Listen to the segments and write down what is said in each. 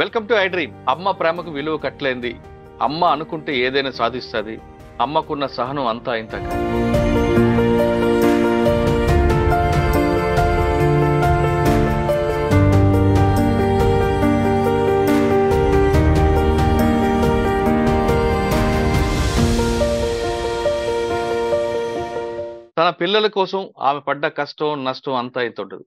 Welcome to I dream. అమ్మ ప్రేమకు విలువ కట్టలేంది. అమ్మ అనుకుంటే ఏదైనా సాధిస్తుంది. అమ్మకున్న సహనం అంతా ఇంత కాదు. తన పిల్లల కోసం ఆమె పడ్డ కష్టం నష్టం అంతా ఇంత ఉంటుంది.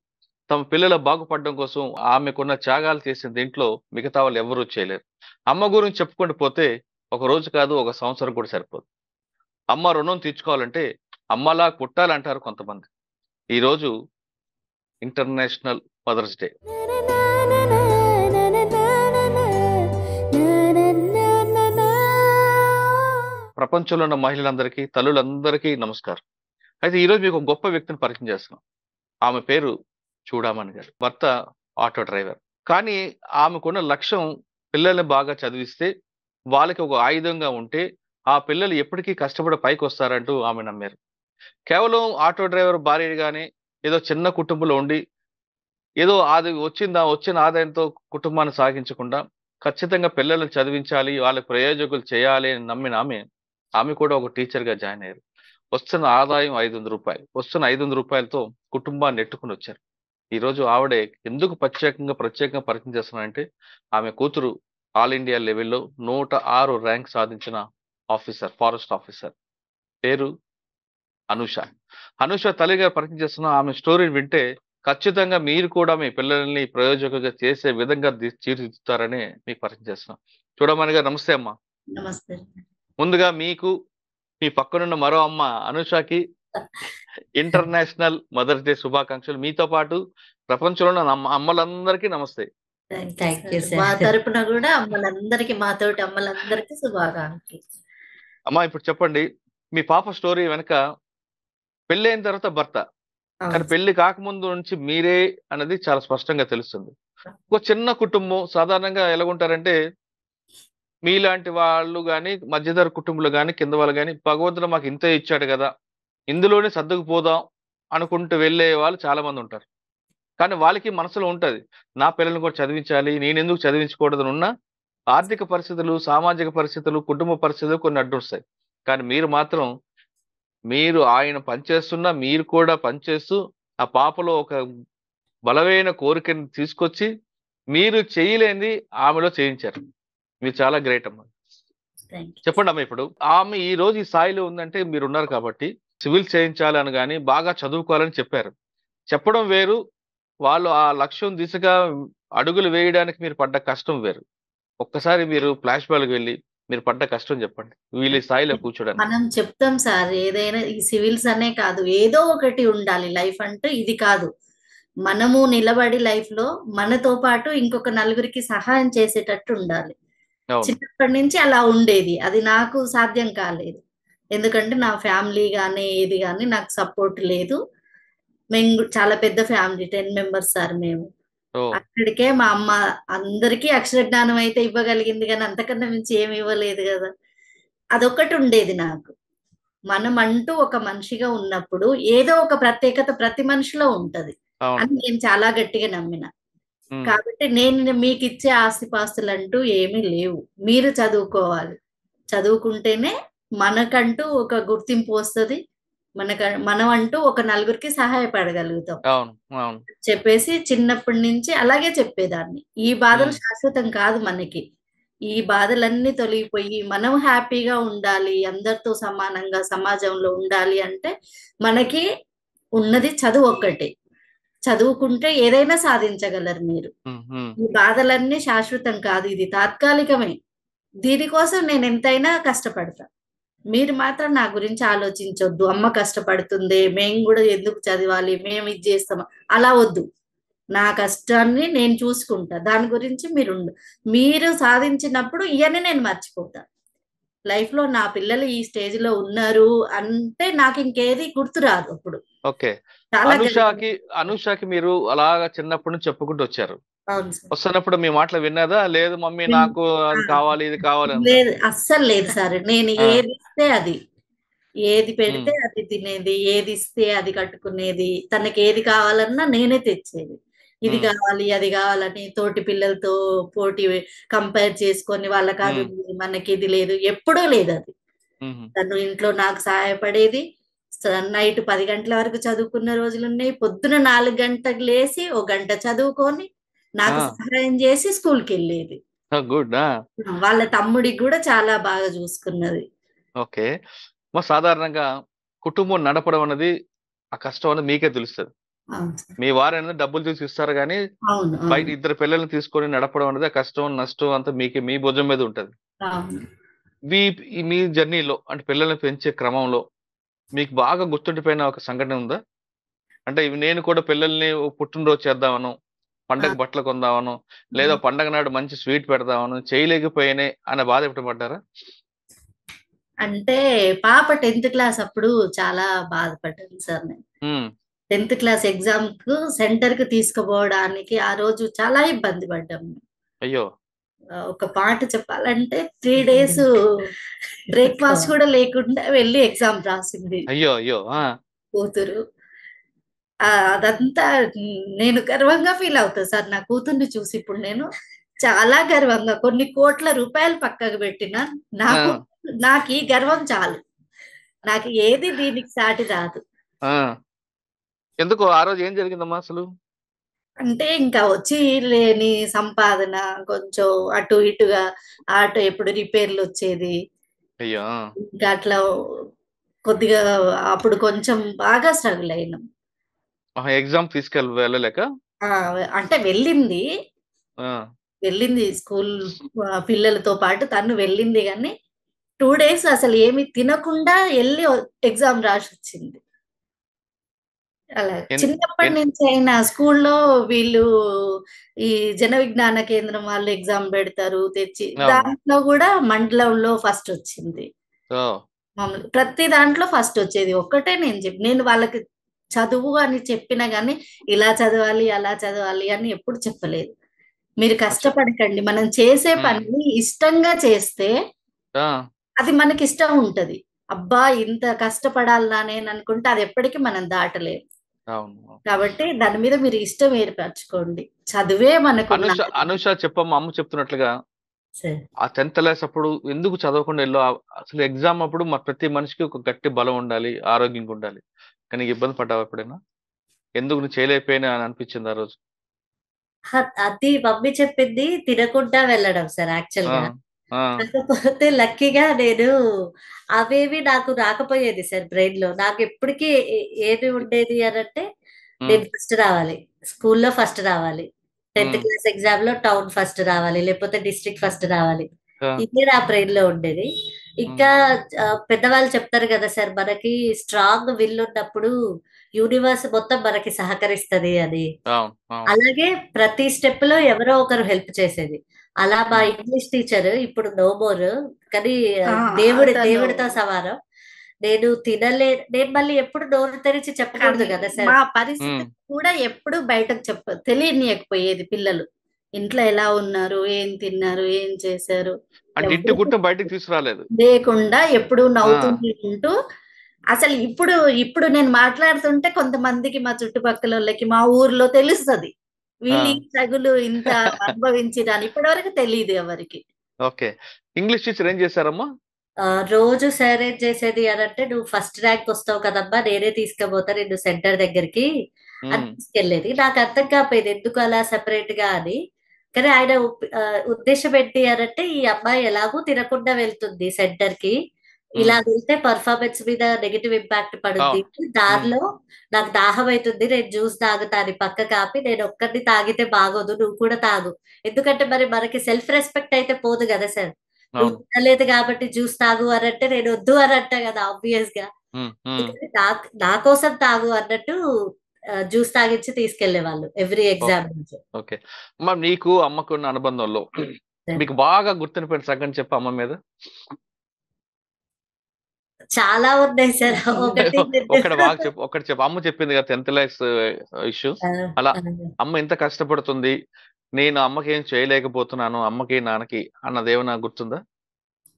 తమ పిల్లల బాగుపడడం కోసం ఆమెకున్న త్యాగాలు చేసిన దీంట్లో మిగతా వాళ్ళు ఎవరూ చేయలేరు. అమ్మ గురించి చెప్పుకుంటూ పోతే ఒక రోజు కాదు, ఒక సంవత్సరం కూడా సరిపోదు. అమ్మ రుణం తీర్చుకోవాలంటే అమ్మలా పుట్టాలంటారు కొంతమంది. ఈరోజు ఇంటర్నేషనల్ మదర్స్ డే. ప్రపంచంలో ఉన్న మహిళలందరికీ, తల్లులందరికీ నమస్కారం. అయితే ఈరోజు మీకు ఒక గొప్ప వ్యక్తిని పరిచయం చేస్తున్నాం. ఆమె పేరు చూడామణి గారు. భర్త ఆటో డ్రైవర్. కానీ ఆమెకున్న లక్ష్యం పిల్లల్ని బాగా చదివిస్తే వాళ్ళకి ఒక ఆయుధంగా ఉంటే ఆ పిల్లలు ఎప్పటికీ కష్టపడి పైకి వస్తారంటూ ఆమె నమ్మారు. కేవలం ఆటో డ్రైవర్ భార్యగానే ఏదో చిన్న కుటుంబంలో ఉండి ఏదో అది వచ్చిన ఆదాయంతో కుటుంబాన్ని సాగించకుండా ఖచ్చితంగా పిల్లల్ని చదివించాలి, వాళ్ళకి ప్రయోజకులు చేయాలి అని నమ్మిన ఆమె కూడా ఒక టీచర్గా జాయిన్ అయ్యారు. వస్తున్న ఆదాయం 500 రూపాయలు. వస్తున్న 500 రూపాయలతో కుటుంబాన్ని నెట్టుకుని వచ్చారు. ఈరోజు ఆవిడే ఎందుకు ప్రత్యేకంగా పరిచయం చేస్తున్నారంటే ఆమె కూతురు ఆల్ ఇండియా లెవెల్లో 106 ర్యాంక్ సాధించిన ఆఫీసర్, ఫారెస్ట్ ఆఫీసర్. పేరు అనూష. అనూష తల్లిగా పరిచయం చేస్తున్న ఆమె స్టోరీని వింటే ఖచ్చితంగా మీరు కూడా మీ పిల్లల్ని ప్రయోజకులుగా చేసే విధంగా తీర్చిదిద్దుతారని మీకు పరిచయం చేస్తున్నాం. చూడమని గారు, నమస్తే అమ్మా. నమస్తే. ముందుగా మీకు, మీ పక్కనున్న మరో అమ్మ అనూషకి ఇంటర్నేషనల్ మదర్స్ డే శుభాకాంక్షలు. మీతో పాటు ప్రపంచంలో ఉన్న అమ్మలందరికీ నమస్తే. మా తరపున కూడా అమ్మలందరికీ, మాతోటి అమ్మలందరికీ శుభాకాంక్షలు. అమ్మా, ఇప్పుడు చెప్పండి, మీ పాప స్టోరీ వెనక పెళ్ళైన తర్వాత భర్త, కానీ పెళ్లి కాకముందు నుంచి మీరే అనేది చాలా స్పష్టంగా తెలుస్తుంది. ఒక చిన్న కుటుంబం సాధారణంగా ఎలాగుంటారంటే మీలాంటి వాళ్ళు కానీ, మధ్యధర కుటుంబాలు కానీ, కింద వాళ్ళు కానీ, భగవంతుడు మాకు ఇంతే ఇచ్చాడు కదా, ఇందులోనే సర్దుకుపోదాం అనుకుంటూ వెళ్ళే వాళ్ళు చాలా మంది ఉంటారు. కానీ వాళ్ళకి మనసులో ఉంటది, నా పిల్లల్ని కూడా చదివించాలి, నేను ఎందుకు చదివించకూడదని ఉన్న ఆర్థిక పరిస్థితులు, సామాజిక పరిస్థితులు, కుటుంబ పరిస్థితులు కొన్ని అడ్డొస్తాయి. కానీ మీరు మాత్రం ఆయన పనిచేస్తున్నా మీరు కూడా పనిచేస్తూ ఆ పాపలో ఒక బలమైన కోరికని తీసుకొచ్చి మీరు చేయలేనిది ఆమెలో చేయించారు. మీరు చాలా గ్రేట్ అమ్మా. చెప్పండి అమ్మ, ఇప్పుడు ఆమె ఈ రోజు ఈ స్థాయిలో ఉందంటే మీరు ఉన్నారు కాబట్టి. సివిల్ చేయించాలని కానీ బాగా చదువుకోవాలని చెప్పారు. చెప్పడం వేరు, వాళ్ళు ఆ లక్ష్యం దిశగా అడుగులు వేయడానికి మీరు పడ్డ కష్టం వేరు. ఒక్కసారి మీరు ఫ్లాష్ బ్యాక్ వెళ్ళి మీరు పడ్డ కష్టం చెప్పండి, వీళ్ళ స్థాయిలో కూర్చోడానికి. మనం చెప్తాం సార్, ఏదైనా ఈ సివిల్స్ అనే కాదు, ఏదో ఒకటి ఉండాలి. లైఫ్ అంటే ఇది కాదు. మనము నిలబడి లైఫ్ లో మనతో పాటు ఇంకొక నలుగురికి సహాయం చేసేటట్టు ఉండాలి. చిన్నప్పటి నుంచి అలా ఉండేది. అది నాకు సాధ్యం కాలేదు. ఎందుకంటే నా ఫ్యామిలీ కానీ ఏది కానీ నాకు సపోర్ట్ లేదు. మేము చాలా పెద్ద ఫ్యామిలీ, 10 మెంబర్స్ సార్ మేము. అక్కడికే మా అమ్మ అందరికీ అక్షర జ్ఞానం అయితే ఇవ్వగలిగింది, కానీ అంతకన్నా మించి ఏమి ఇవ్వలేదు కదా. అదొకటి ఉండేది నాకు. మనం అంటూ ఒక మనిషిగా ఉన్నప్పుడు ఏదో ఒక ప్రత్యేకత ప్రతి మనిషిలో ఉంటది అని నేను చాలా గట్టిగా నమ్మిన. కాబట్టి నేను మీకు ఇచ్చే ఆస్తిపాస్తులు అంటూ ఏమీ లేవు. మీరు చదువుకోవాలి. చదువుకుంటేనే మనకంటూ ఒక గుర్తింపు వస్తుంది. మనం అంటూ ఒక నలుగురికి సహాయపడగలుగుతాం చెప్పేసి చిన్నప్పటి నుంచి అలాగే చెప్పేదాన్ని. ఈ బాధలు శాశ్వతం కాదు మనకి. ఈ బాధలన్నీ తొలగిపోయి మనం హ్యాపీగా ఉండాలి, అందరితో సమానంగా సమాజంలో ఉండాలి అంటే మనకి ఉన్నది చదువు ఒక్కటే. చదువుకుంటే ఏదైనా సాధించగలరు మీరు. ఈ బాధలన్నీ శాశ్వతం కాదు, ఇది తాత్కాలికమే. దీనికోసం నేను ఎంతైనా కష్టపడతా. మీరు మాత్రం నా గురించి ఆలోచించొద్దు, అమ్మ కష్టపడుతుంది మేము కూడా ఎందుకు చదవాలి, మేము ఇది చేస్తామా, అలా వద్దు. నా కష్టాన్ని నేను చూసుకుంటా, దాని గురించి మీరు సాధించినప్పుడు ఇవన్నీ నేను మర్చిపోతా. లైఫ్ లో నా పిల్లలు ఈ స్టేజ్ లో ఉన్నారు అంటే నాకు ఇంకేది గుర్తురాదు అప్పుడు. ఓకే, అనూషకి మీరు అలాగా చిన్నప్పటి నుంచి చెప్పుకుంటూ వచ్చారు. వస్తున్నప్పుడు మీ మాటలు విన్నదా? లేదు మమ్మీ నాకు అది కావాలి ఇది కావాలి. లేదు, అస్సలు లేదు సార్. నేను ఏది ఇస్తే అది, ఏది పెడితే అది తినేది, ఏది ఇస్తే అది కట్టుకునేది, తనకి ఏది కావాలన్నా నేనే తెచ్చేది. ఇది ఉమ్, కావాలి అది కావాలని తోటి పిల్లలతో పోటీ కంపేర్ చేసుకొని వాళ్ళకి అది ఉమ్, ఉంది, మనకి ఇది లేదు, ఎప్పుడూ లేదు అది. ఉమ్. తను ఇంట్లో నాకు సహాయపడేది. నైట్ 10 గంటల వరకు చదువుకున్న రోజులు ఉన్నాయి. పొద్దున 4 గంటలకు లేసి ఒక గంట చదువుకొని నాకు సహాయం చేసి స్కూల్కి వెళ్ళేది. గుడ్. వాళ్ళ తమ్ముడికి కూడా చాలా బాగా చూసుకున్నది. ఓకే. మరి సాధారణంగా కుటుంబం నడపడం అనేది ఆ కష్టం అనేది మీకే తెలుస్తుంది. అవును సార్. మీ వారు అనేది డబ్బులు తీసి ఇస్తారు కానీ అవును బయట అవును ఇద్దరు పిల్లల్ని తీసుకొని నడపడం అనేది ఆ కష్టం నష్టం అంతా మీకే మీ భుజం మీద ఉంటది. అవును. మీ మీ జర్నీలో అంటే పిల్లల్ని పెంచే క్రమంలో మీకు బాగా గుర్తుండిపోయిన ఒక సంఘటన ఉందా? అంటే ఇవి నేను కూడా పిల్లల్ని ఓ పుట్టినరోజు చేద్దామను, ఆ, పండగ బట్టలు కొందామను, లేదా పండగ నాడు మంచి స్వీట్ పెడదామను చేయలేకపోయానే అనే బాధ ఎప్పుడు పడ్డారా? అంటే పాప 10th క్లాస్ అప్పుడు చాలా బాధపడ్డాను సార్ నేను. ఉమ్, 10th క్లాస్ ఎగ్జామ్ కు సెంటర్ కు తీసుకుపోవడానికి ఆ రోజు చాలా ఇబ్బంది పడ్డాము. అయ్యో. ఒక మాట చెప్పాలంటే 3 డేస్ బ్రేక్ఫాస్ట్ కూడా లేకుండా వెళ్ళి ఎగ్జామ్ రాసింది అయ్యో. అయ్యో. కూతురు. అదంతా నేను గర్వంగా ఫీల్ అవుతా సార్ నా కూతుర్ని చూసి. ఇప్పుడు నేను చాలా గర్వంగా, కొన్ని కోట్ల రూపాయలు పక్కకు పెట్టిన ఆ, నాకు నాకు ఈ గర్వం చాలు. నాకు ఏది దీనికి సాటి రాదు. ఆ. ఎందుకు ఆ రోజు ఏం జరిగిందమ్మా అసలు? అంటే ఇంకా వచ్చి లేని సంపాదన, కొంచెం అటు ఇటుగా ఆటో ఎప్పుడు రిపేర్లు వచ్చేది. అయ్యో. ఇంకా అట్లా కొద్దిగా అప్పుడు కొంచెం బాగా స్ట్రగుల్ అయినాం. ఎగ్జామ్ వెళ్ళలేక. ఆ, అంటే వెళ్ళింది, ఆ, వెళ్ళింది స్కూల్ పిల్లలతో పాటు తను వెళ్ళింది, కానీ 2 డేస్ అసలు ఏమి తినకుండా వెళ్ళి ఎగ్జామ్ రాసి వచ్చింది. అలా ఎన్ చిన్నప్పటి ఎన్ నుంచి అయినా స్కూల్లో వీళ్ళు ఈ జన విజ్ఞాన కేంద్రం వాళ్ళు ఎగ్జామ్ పెడతారు తెచ్చి, అవును. దాంట్లో కూడా మండలంలో ఫస్ట్ వచ్చింది. ఓ. మామూలు ప్రతి దాంట్లో ఫస్ట్ వచ్చేది. ఒక్కటే నేను వాళ్ళకి చదువు అని చెప్పినా గానీ ఇలా చదవాలి అలా చదవాలి అని ఎప్పుడు చెప్పలేదు. మీరు అచ్చా. కష్టపడకండి, మనం చేసే ఉమ్, పని ఇష్టంగా చేస్తే ఆ, అది మనకి ఇష్టం ఉంటది. అబ్బా ఇంత కష్టపడాలా నేను అనుకుంటే అది ఎప్పటికీ మనం దాటలేము. అవును. కాబట్టి దాని మీద మీరు ఇష్టం ఏర్పరచుకోండి. చదువే మనకున్న అనుష అనుష చెప్పమ్మ, అమ్మ చెప్తున్నట్లుగా సరే. ఆ 10th క్లాస్ అప్పుడు ఎందుకు చదవకుండా అసలు ఎగ్జామ్ అప్పుడు ప్రతి మనిషికి ఒక గట్టి బలం ఉండాలి, ఆరోగ్యంగా ఉండాలి. కానీ నీకు ఇబ్బంది పడ్డావా ఎప్పుడైనా? ఎందుకు నువ్వు చేయలేకపోయినా అని అనిపించింది ఆ రోజు? అది మమ్మీ చెప్పింది తినకుండా వెళ్ళడం సార్ యాక్చువల్ ఆ, గా. ఆ, కాకపోతే లక్కీగా నేను అవేవి నాకు రాకపోయేది సార్ బ్రెయిన్ లో. నాకు ఎప్పటికీ ఏది ఉండేది అని అంటే ఉమ్, నేను ఫస్ట్ రావాలి, స్కూల్లో ఫస్ట్ రావాలి, 10th ఉమ్, క్లాస్ ఎగ్జామ్ లో టౌన్ ఫస్ట్ రావాలి, లేకపోతే డిస్ట్రిక్ట్ ఫస్ట్ రావాలి. ఆ, ఇదే నా బ్రెయిన్ లో ఉండేది. ఉమ్, ఇంకా పెద్దవాళ్ళు చెప్తారు కదా సార్, మనకి స్ట్రాంగ్ విల్ ఉన్నప్పుడు యూనివర్స్ మొత్తం మనకి సహకరిస్తది అని. అవును, అవును. అలాగే ప్రతి స్టెప్ లో ఎవరో ఒకరు హెల్ప్ చేసేది. అలా మా ఉమ్, ఇంగ్లీష్ టీచర్ ఇప్పుడు నో మోర్, కానీ ఆ, దేవుడితో సమానం. నేను మళ్ళీ ఎప్పుడు నోరు తెరిచి చెప్పకూడదు కానీ కదా సార్. మా పరిస్థితి ఉమ్. కూడా ఎప్పుడు బయటకు తెలియనియకపోయేది పిల్లలు ఇంట్లో ఎలా ఉన్నారు, ఏం తిన్నారు, ఏం చేశారు, అంటే ఇంటి ఎవరికి గుట్టం బయటికి తీసుకురాలేదు. లేకుండా ఎప్పుడు ఆ, నవ్వుతుంటూ. అసలు ఇప్పుడు నేను మాట్లాడుతుంటే కొంతమందికి, మా చుట్టుపక్కల వాళ్ళకి, మా ఊర్లో తెలుస్తది ఆ. వీళ్ళు ఈ తగులు ఇంత అనుభవించిరని. ఇప్పటి వరకు తెలియదు ఎవరికి. ఓకే. ఇంగ్లీష్ టీచర్ ఏం చేశారమ్మా? రోజు సార్ ఏం చేసేది అని అంటే, నువ్వు ఫస్ట్ ర్యాంక్ వస్తావు కదమ్మా, నేనే తీసుకుపోతా నిన్ను సెంటర్ దగ్గరికి అని ఉమ్, తీసుకెళ్లేది. నాకు అర్థం కాకపోయేది ఎందుకు అలా సెపరేట్ గా అని. కానీ ఆయన ఉద్దేశం ఏంటి అని అంటే, ఈ అమ్మాయి ఎలాగూ తినకుండా వెళ్తుంది సెంటర్ కి, ఇలా ఉమ్, వెళ్తే పర్ఫార్మెన్స్ మీద నెగిటివ్ ఇంపాక్ట్ పడుద్ది, అవును. ఉమ్, దారిలో నాకు దాహం అవుతుంది, నేను జ్యూస్ తాగుతా అని పక్క కాపి, నేను ఒక్కడిని తాగితే బాగోదు, నువ్వు కూడా తాగు. ఎందుకంటే మరి మనకి సెల్ఫ్ రెస్పెక్ట్ అయితే పోదు కదా సార్. నువ్వు అవును. తినలేదు కాబట్టి జ్యూస్ తాగు అని అంటే నేను వద్దు అని అంటా కదా ఆబ్వియస్ గా. ఉమ్, ఉమ్. అందుకని నా కోసం తాగు అన్నట్టు జ్యూస్ తాగించి తీసుకెళ్లే వాళ్ళు ఎవ్రీ ఎగ్జామ్ ఓకే. నుంచి. ఓకే. మరి నీకు అమ్మకు ఉన్న అనుబంధంలో మీకు బాగా గుర్తుండిపోయిన సంఘటన చెప్పు అమ్మ మీద. చాలా ఉన్నాయి సార్. ఒకటి ఒకటి బాగా చెప్పు, ఒకటి చెప్పు. అమ్మ చెప్పింది కదా 10th క్లాస్ ఇష్యూ. ఆ, అలా ఆ. అమ్మ ఎంత కష్టపడుతుంది, నేను అమ్మకి ఏం చేయలేకపోతున్నాను, అమ్మకి నాన్నకి అన్నదేమన్నా గుర్తుందా?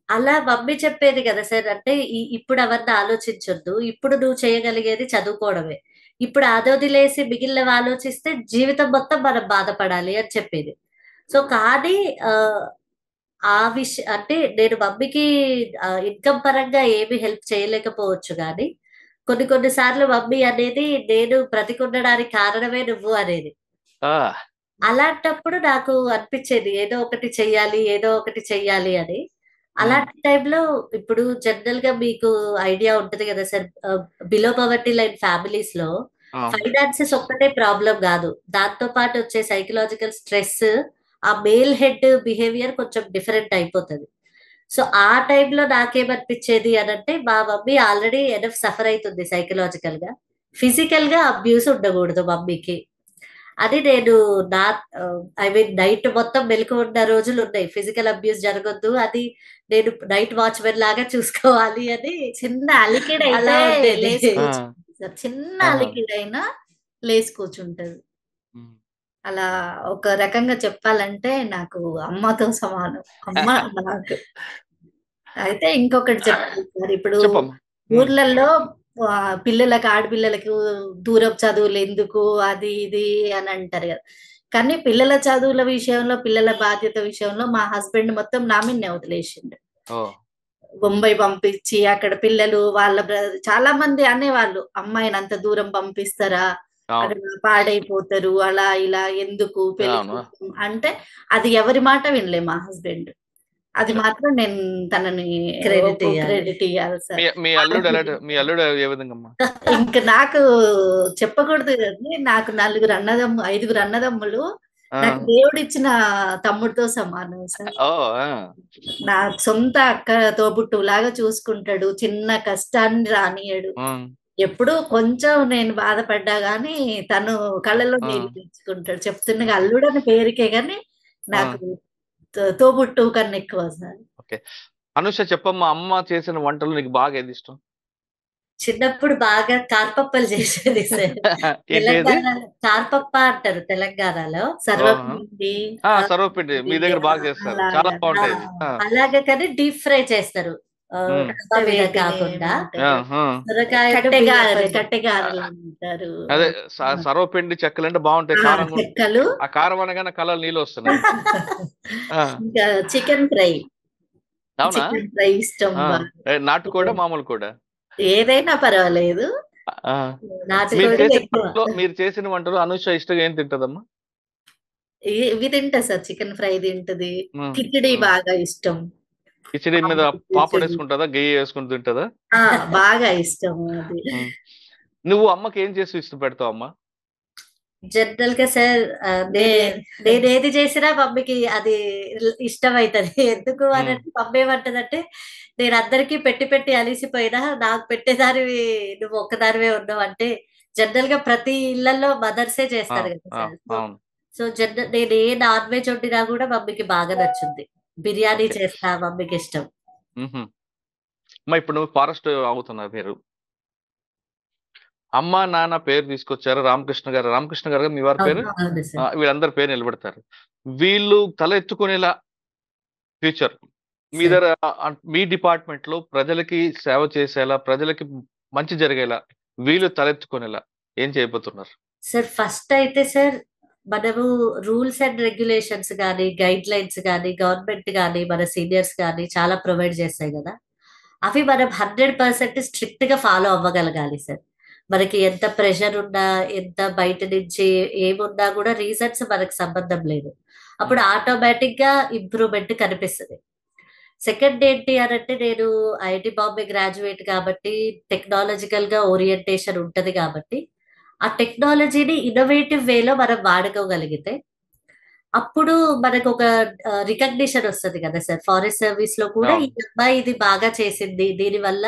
అలా మమ్మీ చెప్పేది కదా సార్, అంటే ఇప్పుడు అవన్నీ ఆలోచించొద్దు, ఇప్పుడు నువ్వు చేయగలిగేది చదువుకోవడమే. ఇప్పుడు అది వదిలేసి మిగిలినవి ఆలోచిస్తే జీవితం మొత్తం మనం బాధపడాలి అని చెప్పేది. సో కానీ ఆ, ఆ విషయం అంటే నేను మమ్మీకి ఇన్కమ్ పరంగా ఏమి హెల్ప్ చేయలేకపోవచ్చు కానీ కొన్ని కొన్ని సార్లు మమ్మీ అనేది నేను బ్రతికుండడానికి కారణమే నువ్వు అనేది. ఆ, అలాంటప్పుడు నాకు అనిపించేది ఏదో ఒకటి చెయ్యాలి, ఏదో ఒకటి చెయ్యాలి అని. అలాంటి టైంలో ఇప్పుడు జనరల్ గా మీకు ఐడియా ఉంటది కదా sir, below poverty line families లో ఆ, ఫైనాన్సెస్ ఒక్కటే ప్రాబ్లం కాదు, దాంతో పాటు వచ్చే సైకలాజికల్ స్ట్రెస్, ఆ మేల్ హెడ్ బిహేవియర్ కొంచెం డిఫరెంట్ అయిపోతుంది. సో ఆ టైంలో నాకేమనిపించేది అని అంటే మా మమ్మీ ఆల్రెడీ ఎనఫ్ సఫర్ అవుతుంది సైకలాజికల్ గా, ఫిజికల్ గా అబ్యూస్ ఉండకూడదు మమ్మీకి. అది నేను నా ఐ మీన్ నైట్ మొత్తం మెలకు ఉన్న రోజులు ఉన్నాయి, ఫిజికల్ అబ్యూస్ జరగొద్దు అది, నేను నైట్ వాచ్మెన్ లాగా చూసుకోవాలి అని. చిన్న అలికిడ్ అలా అయితే ఉండేది. లేచి ఆ, కూర్చుంటది సార్. చిన్న ఆహా. అలికిడ్ అయినా లేచి కూర్చుంటది. ఉమ్. అలా ఒక రకంగా చెప్పాలంటే నాకు అమ్మతో సమానం. అమ్మ నాకు. అయితే ఇంకొకటి చెప్పాలి సార్. ఇప్పుడు చెప్పమ్మా. ఊర్లలో పిల్లలకి, ఆడపిల్లలకు దూరం చదువులు ఎందుకు అది ఇది అని అంటారు కదా. కానీ పిల్లల చదువుల విషయంలో, పిల్లల బాధ్యత విషయంలో మా హస్బెండ్ మొత్తం నా మీదనే వదిలేసిండు. ఓ, బొంబాయి పంపించి అక్కడ పిల్లలు వాళ్ళ చాలా మంది అనేవాళ్ళు, అమ్మాయిని అంత దూరం పంపిస్తారా, అవును అక్కడ పాడైపోతారు, అలా ఇలా ఎందుకు పెళ్లి అవును. కోసం అంటే అది ఎవరి మాట వినలే మా హస్బెండ్. అది మాత్రం నేను తనని Credit ఇయ్యాలి. క్రెడిట్ ఇవ్వాలి సార్. మీ అల్లుడు మీ అల్లుడు ఏ విధంగా అమ్మా? ఇంకా నాకు చెప్పకూడదు కానీ నాకు 5గురు అన్నదమ్ములు. ఆ, నాకు దేవుడిచ్చిన తమ్ముడితో సమానం సార్. ఓ, ఆ, నా సొంత అక్క తోబుట్టులాగా చూసుకుంటాడు, చిన్న కష్టాన్ని రానియడు. ఉమ్, ఎప్పుడు కొంచెం నేను బాధపడ్డా గానీ తను కళ్ళలో ఆ, నీళ్ళు తెచ్చుకుంటాడు. చెప్తున్నగా అల్లుడని పేరుకే గాని ఆ. నాకు తోబుట్టు కన్నా ఎక్కువ సార్. ఓకే. అనుష చెప్పమ్మా, అమ్మ చేసిన వంటలు నీకు బాగా ఏది ఇష్టం? చిన్నప్పుడు బాగా కార్పప్పలు చేసేది సార్. ఏంటి అది? తెలంగాణ కార్పప్ప అంటారు తెలంగాణలో. సర్వపిండి సర్వపిండి మీ దగ్గర బాగా చేస్తారు, అలాగా. చాలా బాగుంటాయి. అలాగే కానీ డీప్ ఫ్రై చేస్తారు, ఉమ్. డబ్బా మీద కాకుండా. ఆ, ఆ. సొరకాయ కట్టెగారెలు అంటారు. అదే సర్వపిండి చెక్కలు అంటే బాగుంటాయి, కారం కూడా. చెక్కలు, ఆ కారం అనగానే కళ్ళలో నీళ్ళు వస్తున్నాయి. ఆ, ఇంకా చికెన్ ఫ్రై. అవునా? చికెన్ ఫ్రై ఇష్టం ఆ, బాగా. నాటు కూడా మామూలు కూడా. ఏదైనా పర్వాలేదు. ఆ. నాటుకోడి ఎక్కువ. మీరు చేసిన వంటలు అనుష ఇష్టంగా ఏం తింటదమ్మా? ఇవి తింటా సార్, చికెన్ ఫ్రై తింటది, ఉమ్, కిచిడి ఉమ్. బాగా ఇష్టం. కిచిడి మీద పాపడ్ వేసుకుంటుందా, గెయ్యి వేసుకుని తింటదా? బాగా ఇష్టం అది. ఉమ్. నువ్వు అమ్మకి ఏం చేసి ఇష్టపెడతావు అమ్మా? జనరల్ గా సార్ నేను ఏది చేసినా మమ్మీకి అది ఇష్టం అవుతుంది. ఎందుకు అని అంటే మమ్మీ ఏమంటదంటే, నేను అందరికీ పెట్టి పెట్టి అలిసిపోయినా నాకు పెట్టేదానివి నువ్వు ఒక్కదానివే ఉన్నావు అంటే. జనరల్ గా ప్రతి ఇళ్లలో మదర్సే చేస్తారు కదా సార్. అవును. సో నేను ఏ నాన్ వెజ్ వండినా కూడా మమ్మీకి బాగా నచ్చుంది. బిర్యానీ చేస్తా, మమ్మీకి ఇష్టం. అమ్మా, ఇప్పుడు నువ్వు ఫారెస్ట్ అవుతున్నారు మీరు, అమ్మ నాన్న పేరు తీసుకొచ్చారు, రామకృష్ణ గారు మీ వారి పేరు, అవును సార్. వీళ్ళందరి పేరు నిలబెడతారు. వీళ్ళు తల ఎత్తుకునేలా ఫ్యూచర్ మీ దగ్గర, మీ డిపార్ట్మెంట్ లో ప్రజలకి సేవ చేసేలా, ప్రజలకి మంచి జరిగేలా, వీళ్ళు తలెత్తుకునేలా ఏం చేయబోతున్నారు? సార్ ఫస్ట్ అయితే సార్, మనము రూల్స్ అండ్ రెగ్యులేషన్స్ కానీ, గైడ్ లైన్స్ కానీ, గవర్నమెంట్ కానీ, మన సీనియర్స్ కానీ చాలా ప్రొవైడ్ చేస్తాయి కదా. అవి మనం 100% స్ట్రిక్ట్ గా ఫాలో అవ్వగలగాలి సార్. మనకి ఎంత ప్రెషర్ ఉన్నా, ఎంత బయట నుంచి ఏమున్నా కూడా రీజన్స్ మనకు సంబంధం లేదు. అప్పుడు ఆటోమేటిక్ గా ఇంప్రూవ్మెంట్ కనిపిస్తుంది. సెకండ్ ఏంటి అని అంటే, నేను ఐఐటి బాంబే గ్రాడ్యుయేట్ కాబట్టి టెక్నాలజికల్ గా ఓరియంటేషన్ ఉంటది కాబట్టి ఆ టెక్నాలజీని ఇన్నోవేటివ్ వేలో మనం వాడుకోగలిగితే అప్పుడు మనకు ఒక రికగ్నిషన్ వస్తుంది కదా సార్. ఫారెస్ట్ సర్వీస్ లో కూడా ఈ అమ్మాయి ఇది బాగా చేసింది, దీని వల్ల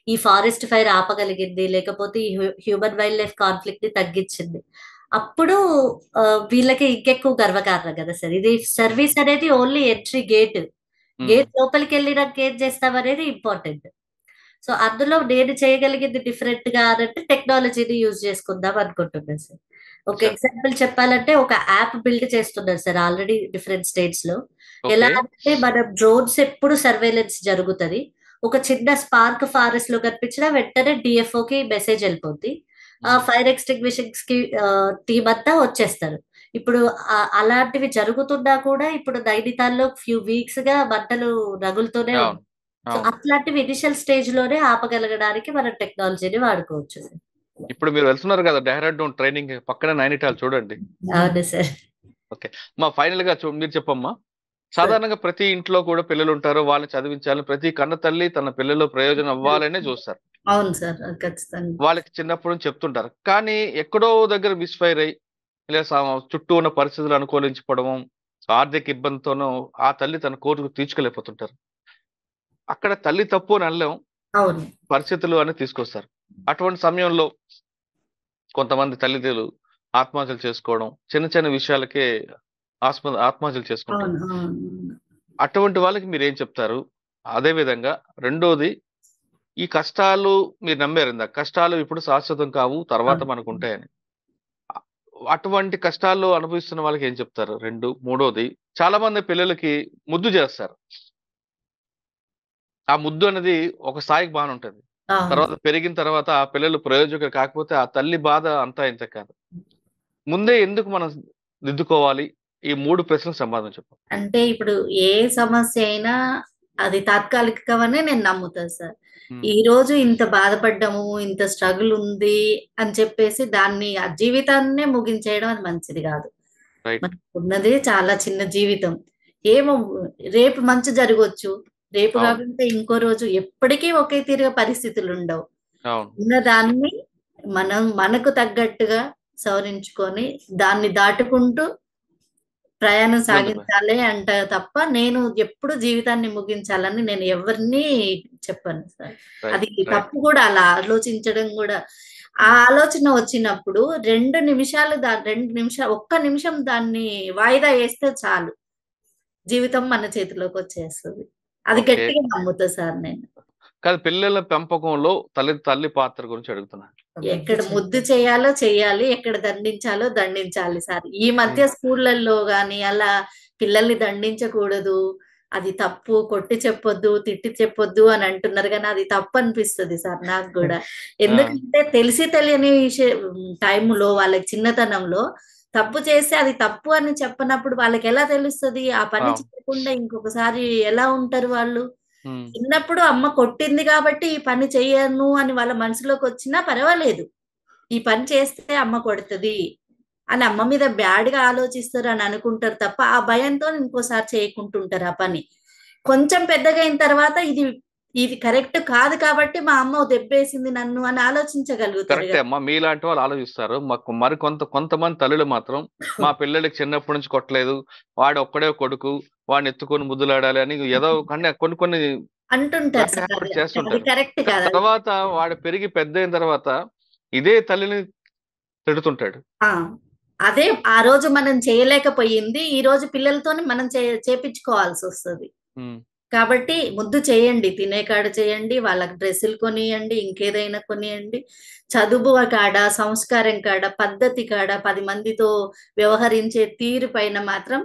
ఈ ఫారెస్ట్ ఫైర్ ఆపగలిగింది, లేకపోతే ఈ హ్యూమన్ వైల్డ్ లైఫ్ కాన్ఫ్లిక్ట్ ని తగ్గించింది. అప్పుడు వీళ్ళకి ఇంకెక్కువ గర్వకారణం కదా సార్. ఇది సర్వీస్ అనేది ఓన్లీ ఎంట్రీ గేట్ లోపలికి వెళ్ళినాక ఏం చేస్తాం అనేది ఇంపార్టెంట్. సో అందులో నేను చేయగలిగింది డిఫరెంట్ గా అంటే టెక్నాలజీని యూజ్ చేసుకుందాం అనుకుంటున్నాను సార్. ఒక ఎగ్జాంపుల్ చెప్పాలంటే, ఒక యాప్ బిల్డ్ చేస్తున్నారు సార్ ఆల్రెడీ డిఫరెంట్ స్టేట్స్ లో. ఎలా అంటే, మన డ్రోన్స్ ఎప్పుడు సర్వేలెన్స్ జరుగుతుంది, ఒక చిన్న స్పార్క్ ఫారెస్ట్ లో కనిపించినా వెంటనే డిఎఫ్ఓ కి మెసేజ్ వెళ్ళిపోద్ది. ఆ ఫైర్ ఎక్స్టింగ్విషర్స్ కి టీమ్ అంతా వచ్చేస్తారు. ఇప్పుడు అలాంటివి జరుగుతున్నా కూడా ఇప్పుడు నైనితాల్లో ఫ్యూ వీక్స్ గా మంటలు రగులుతూనే అవును ఉంది. సో అవును. అట్లాంటివి ఇనిషియల్ స్టేజ్ లోనే ఆపగలగడానికి మనం టెక్నాలజీని వాడుకోవచ్చు సార్. ఇప్పుడు మీరు వెళ్తున్నారు కదా డెహ్రాడూన్ ట్రైనింగ్, పక్కన నైనిటాల్ చూడండి. అవును సార్. ఓకే, ఫైనల్ గా మీరు చెప్పమ్మా. సార్ సాధారణంగా ప్రతి ఇంట్లో కూడా పిల్లలు ఉంటారు, వాళ్ళని చదివించాలని ప్రతి కన్న తల్లి తన పిల్లలు ప్రయోజనం అవ్వాలనే చూస్తారు. అవును సార్, ఖచ్చితంగా. వాళ్ళకి చిన్నప్పుడు నుంచి చెప్తుంటారు, కానీ ఎక్కడో దగ్గర మిస్ఫైర్ అయ్యి లేదా చుట్టూ ఉన్న పరిస్థితులు అనుకూలించుకోవడం, ఆర్థిక ఇబ్బందితోనూ ఆ తల్లి తన కోరిక తీర్చుకోలేకపోతుంటారు. అక్కడ తల్లి తప్పు అని అనలేం, అవును పరిస్థితులు అని తీసుకొస్తారు. అటువంటి సమయంలో కొంతమంది తల్లిదండ్రులు ఆత్మహత్యలు చేసుకోవడం, చిన్న చిన్న విషయాలకే ఆత్మహత్యలు చేసుకుంటారు. అవును అవును. అటువంటి వాళ్ళకి మీరు ఏం చెప్తారు? అదే విధంగా రెండోది, ఈ కష్టాలు మీరు నమ్మారు ఇందాక, కష్టాలు ఇప్పుడు శాశ్వతం కావు, తర్వాత అవును. మనకు ఉంటాయని. అ- అటువంటి కష్టాలు అనుభవిస్తున్న వాళ్ళకి ఏం చెప్తారు? మూడోది, చాలా మంది పిల్లలకి ముద్దు చేస్తారు. ఆ ముద్దు అనేది ఒక స్థాయికి బాగానే ఉంటది. అవును. తర్వాత పెరిగిన తర్వాత ఆ పిల్లలు ప్రయోజకులు కాకపోతే ఆ తల్లి బాధ అంతా ఇంత కాదు. ముందే ఎందుకు మనం దిద్దుకోవాలి? ఈ 3 ప్రశ్నలకు సమాధానం చెప్పండి. అంటే ఇప్పుడు ఏ సమస్య అయినా అది తాత్కాలికమనే నేను నమ్ముతాను సార్. హ్మ్. ఈ రోజు ఇంత బాధపడ్డాము, ఇంత స్ట్రగుల్ ఉంది అని చెప్పేసి దాన్ని ఆ జీవితాన్నే ముగించేయడం అది మంచిది కాదు. రైట్. మనకు ఉన్నదే చాలా చిన్న జీవితం. ఏమో రేపు మంచి జరగొచ్చు. రేపు అవును. కాకుంటే ఇంకో రోజు ఎప్పటికీ ఒకే తీరుగా పరిస్థితులు ఉండవు. అవును. ఉన్నదాన్ని మనం మనకు తగ్గట్టుగా సవరించుకొని దాన్ని దాటుకుంటూ ప్రయాణం ముందుకు. సాగించాలి అంట తప్ప నేను ఎప్పుడు జీవితాన్ని ముగించాలని నేను ఎవరిని చెప్పను సార్. రైట్. అది రైట్. తప్పు కూడా అలా ఆలోచించడం కూడా. ఆ ఆలోచన వచ్చినప్పుడు 2 నిమిషాలు 2 నిమిషాలు ఒక్క నిమిషం దాన్ని వాయిదా వేస్తే చాలు. జీవితం మన చేతిలోకి వచ్చేస్తది. అది ఓకే. గట్టిగా నమ్ముతా సార్ నేను. కాదు, పిల్లల పెంపకంలో తల్లి పాత్ర గురించి అడుగుతున్నాను. ఎక్కడ ముద్దు చేయాలో చెయ్యాలి. ఎక్కడ దండించాలో దండించాలి సార్. ఈ మధ్య హ్మ్. స్కూళ్ళల్లో గాని అలా పిల్లల్ని దండించకూడదు. అది తప్పు. కొట్టి చెప్పొద్దు, తిట్టి చెప్పొద్దు అని అంటున్నారు గానీ అది తప్పనిపిస్తది సార్ నాకు గూడా. ఆ! ఎందుకంటే తెలిసి తెలియని టైములో వాళ్ళకి చిన్నతనంలో తప్పు చేస్తే అది తప్పు అని చెప్పనప్పుడు వాళ్ళకెలా తెలుస్తది? ఆ పని అవును. చేయకుండా ఇంకొకసారి ఎలా ఉంటారు వాళ్ళు? హ్మ్. చిన్నప్పుడు అమ్మ కొట్టింది కాబట్టి ఈ పని చెయ్యను అని వాళ్ళ మనసులోకొచ్చినా పర్వాలేదు. ఈ పని చేస్తే అమ్మ కొడతది అని అమ్మ మీద బ్యాడ్‌గా ఆలోచిస్తారు అని అనుకుంటారు తప్ప, ఆ భయంతో ఇంకోసారి చేయకుంటుంటారు ఆ పని. కొంచెం పెద్దగయిన తర్వాత ఇది కరెక్ట్ కాదు కాబట్టి మా అమ్మ దెబ్బేసింది నన్ను అని ఆలోచించగలుగుతారు కరెక్టే గదా! అమ్మా. మీలాంటి వాళ్ళు ఆలోచిస్తారు. కొంతమంది తల్లులు మాత్రం మా పిల్లలకి చిన్నప్పటి నుంచి కొట్టలేదు, వాడు ఒక్కడే కొడుకు, వాడిని ఎత్తుకొని ముద్దులాడాలి అని ఏదో కొన్ని కొన్ని అంటుంటారు బ్యాడ్ సార్. అది హ్యాబిట్స్ అది చేస్తుంటారు. కరెక్ట్ కానీ కాదు. అది తర్వాత కరెక్ట్ కాదు. వాడు పెరిగి పెద్దయిన తర్వాత ఇదే తల్లిని తిడుతుంటాడు. ఆ! అదే ఆ రోజు మనం చేయలేకపోయింది, ఈ రోజు పిల్లలతోని మనం చేపిచ్చుకోవాల్సొస్తది. హ్మ్. కాబట్టి ముద్దు చేయండి. తినే కాడ చేయండి, వాళ్ళకి డ్రెస్సులు కొనియండి, ఇంకేదైనా కొనియండి. చదువు కాడ, సంస్కారం కాడ, పద్ధతి కాడ, 10 మందితో వ్యవహరించే తీరు పైన మాత్రం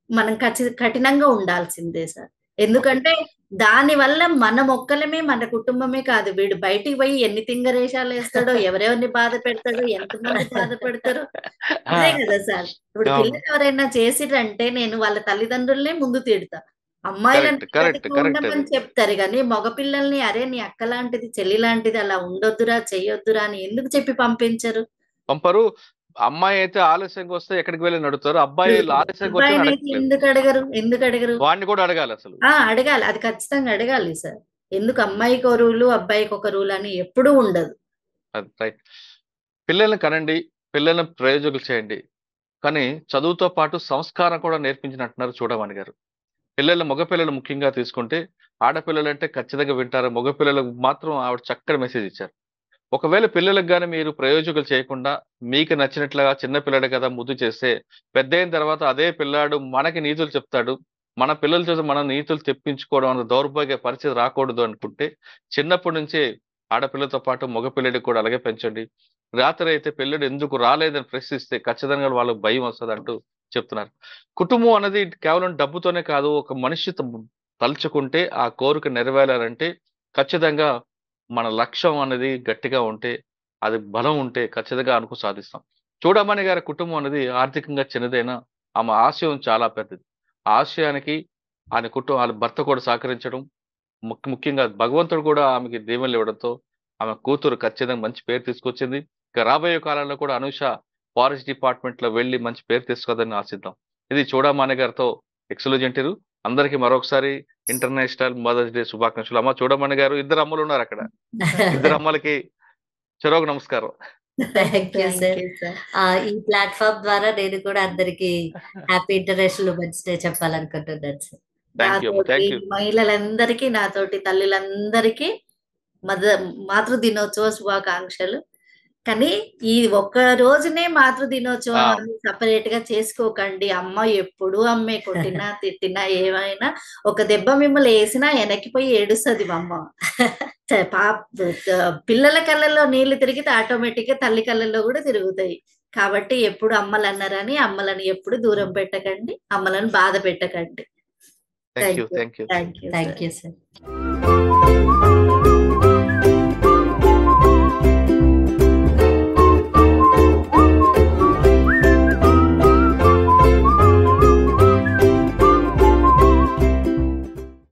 మనం కఠినంగా ఉండాల్సిందే సార్. ఓకే. ఎందుకంటే దానివల్ల మనం ఒక్కలమే, మన కుటుంబమే కాదు, వీడు బయటికి పోయి ఎన్ని తింగరేషాలేస్తాడో, ఎవరెవరిని బాధ పెడతాడో, ఎంతమంది బాధపడతారో. ఆ! ఇదే కదా సార్. ఇప్పుడు అవును. పిల్లలు ఎవరైనా చేసిర్రంటే నేను వాళ్ళ తల్లిదండ్రులనే ముందు తిడతా. అమ్మాయిలని కరెక్ట్. కరెక్ట్. పద్ధతిగా కరెక్ట్ అది. ఉండమని చెప్తారు గానీ, మగ పిల్లల్ని అరే నీ అక్క లాంటిది, చెల్లి లాంటిది అలా ఉండొద్దురా, చెయ్యొద్దురా అని ఎందుకు చెప్పి పంపించరు? పంపరు. అమ్మాయి అయితే ఆలస్యంగా వస్తే ఎక్కడికి వెళ్లి అని అడుగుతారు. ఇప్పుడు అబ్బాయిలు ఆలస్యంగా వచ్చినా అబ్బాయినైతే అడగట్లేదు. ఎందుకు అడగరు? ఎందుకు అడగరు? వాడిని కూడా అడగాలసలు. అడగాలి. అది ఖచ్చితంగా అడగాలి సార్. ఎందుకు అమ్మాయికో రూలు, అబ్బాయికొక రూల్ అని ఎప్పుడూ ఉండదు. అది రైట్. పిల్లల్ని కనండి, పిల్లల్ని ప్రయోజకులు చేయండి. కానీ చదువుతో పాటు సంస్కారం కూడా నేర్పించినట్టున్నారు చూడమని గారు. మగ పిల్లలు ముఖ్యంగా తీసుకుంటే, ఆడపిల్లలంటే ఖచ్చితంగా వింటారు. మగ పిల్లలకు మాత్రం ఆవిడ చక్కటి మెసేజ్ ఇచ్చారు. ఒకవేళ పిల్లలకు గాని మీరు ప్రయోజకులు చేయకుండా, మీకు నచ్చినట్లుగా చిన్న పిల్లాడు కదా ముద్దు చేస్తే, పెద్దయిన తర్వాత అదే పిల్లాడు మనకి నీతులు చెప్తాడు. మన పిల్లల చేత మనం నీతులు తెప్పించుకోవడం అన్న దౌర్భాగ్య పరిస్థితి రాకూడదు అనుకుంటే, చిన్నప్పటి నుంచే ఆడపిల్లతో పాటు మగ పిల్లాడికి కూడా అలాగే పెంచండి. రాత్రి అయితే పిల్లాడు ఎందుకు రాలేదని ప్రశ్నిస్తే ఖచ్చితంగా వాళ్ళకి భయం వస్తదంటూ చెప్తున్నారు. కుటుంబం అన్నది కేవలం డబ్బుతోనే కాదు. ఒక మనిషి తలుచుకుంటే ఆ కోరిక నెరవేరాలంటే ఖచ్చితంగా మన లక్ష్యం అనేది గట్టిగా ఉంటే అది బలం ఉంటే ఖచ్చితంగా సాధిస్తాం. చూడమని గారి కుటుంబం అనేది ఆర్థికంగా చిన్నదైనా ఆమె ఆశయం చాలా పెద్దది. ఆ ఆశయానికి వాళ్ళ భర్త కూడా సహకరించడం, ముఖ్యంగా భగవంతుడు కూడా ఆమెకి దీవెనలు ఇవ్వడంతో ఆమె కూతురు ఖచ్చితంగా మంచి పేరు తీసుకొచ్చింది. ఇక రాబోయే కాలంలో కూడా అనూష ఫారెస్ట్ డిపార్ట్మెంట్ లో వెళ్లి మంచి పేరు తీసుకుందని ఆశిద్దాం. ఇది చూడమని గారితో ఎక్సలెంట్. అందరికీ మరొకసారి ఇంటర్నేషనల్ మదర్స్ డే శుభాకాంక్షలు. అమ్మ చూడమని గారు, ఇద్దరు అమ్మలు ఉన్నారు అక్కడ, ఇద్దరు అమ్మలకి చెరొక నమస్కారం. Thank you sir. Thank you sir. ఈ ప్లాట్ఫామ్ ద్వారా నేను కూడా అందరికి హ్యాపీ ఇంటర్నేషనల్ ఉమెన్స్ డే చెప్పాలనుకుంటున్నాను సార్. థ్యాంక్ యూ అమ్మ, నాతోటి థ్యాంక్ యూ. మహిళలందరికీ, నాతోటి తల్లులందరికీ మాతృ దినోత్సవ శుభాకాంక్షలు. కానీ ఈ ఒక్క రోజునే మాతృ దినోత్సవం అని సపరేట్ గా చేసుకోకండి. అమ్మ ఎప్పుడు అమ్మే కొట్టినా తిట్టినా ఏమైనా ఒక దెబ్బ మిమ్మల్ని వేసినా వెనక్కిపోయి ఏడుస్తుంది మా అమ్మ. పిల్లల కళ్ళల్లో నీళ్లు తిరిగితే ఆటోమేటిక్ గా తల్లి కళ్ళల్లో కూడా తిరుగుతాయి. కాబట్టి ఎప్పుడు అమ్మలు అన్నారని అమ్మలను ఎప్పుడు దూరం పెట్టకండి, అమ్మలను బాధ పెట్టకండి. Thank you. Thank you. Thank you. Thank you sir.